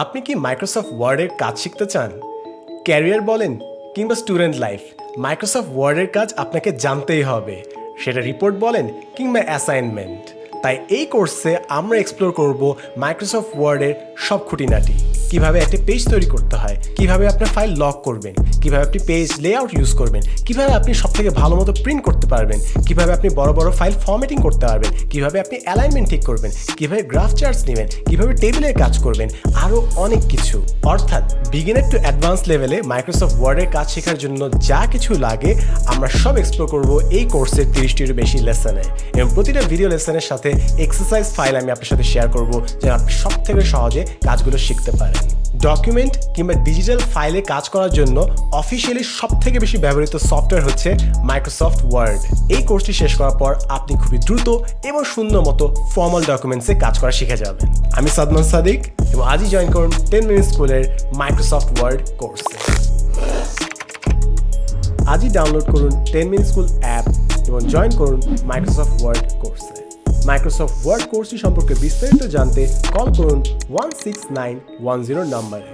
আপনি কি মাইক্রোসফট ওয়ার্ডের কাজ শিখতে চান? ক্যারিয়ার বলেন কিংবা স্টুডেন্ট লাইফ, মাইক্রোসফট ওয়ার্ডের কাজ আপনাকে জানতেই হবে, সেটা রিপোর্ট বলেন কিংবা অ্যাসাইনমেন্ট। তাই এই কোর্সে আমরা এক্সপ্লোর করব মাইক্রোসফট ওয়ার্ডের সব খুঁটিনাটি, কিভাবে একটা পেজ তৈরি করতে হয়, কিভাবে আপনার ফাইল লক করবেন, কিভাবে আপনি পেজ লেআউট ইউজ করবেন, কিভাবে আপনি সবথেকে ভালো মতো প্রিন্ট করতে পারবেন, কিভাবে আপনি বড় বড় ফাইল ফরম্যাটিং করতে পারবেন, কিভাবে আপনি অ্যালাইনমেন্ট ঠিক করবেন, কিভাবে গ্রাফ চার্টস নেবেন, কিভাবে টেবিলের কাজ করবেন, আরও অনেক কিছু। অর্থাৎ বিগিনার টু অ্যাডভান্স লেভেলে মাইক্রোসফট ওয়ার্ডের কাজ শেখার জন্য যা কিছু লাগে আমরা সব এক্সপ্লোর করব এই কোর্সের 30টিরও বেশি লেসনে, এবং প্রতিটা ভিডিও লেসনের সাথে এক্সারসাইজ ফাইল আমি আপনার সাথে শেয়ার করব যেন আপনি সব থেকে সহজে কাজগুলো শিখতে পারেন। ডকুমেন্ট কিংবা ডিজিটাল ফাইলে কাজ করার জন্য অফিসিয়ালি সবথেকে বেশি ব্যবহৃত সফটওয়্যার হচ্ছে মাইক্রোসফট ওয়ার্ড। এই কোর্সটি শেষ করার পর আপনি খুবই দ্রুত এবং সুন্দর মতো ফর্মাল ডকুমেন্টসে কাজ করা শিখে যাবেন। আমি সাদমান সাদিক, এবং আজই জয়েন করুন 10 মিনিট স্কুলের মাইক্রোসফট ওয়ার্ড কোর্সে। আজই ডাউনলোড করুন 10 মিনিট স্কুল অ্যাপ এবং জয়েন করুন মাইক্রোসফট ওয়ার্ড কোর্সে। মাইক্রোসফট ওয়ার্ড কোর্সটি সম্পর্কে বিস্তারিত জানতে কল করুন 16910 নম্বরে।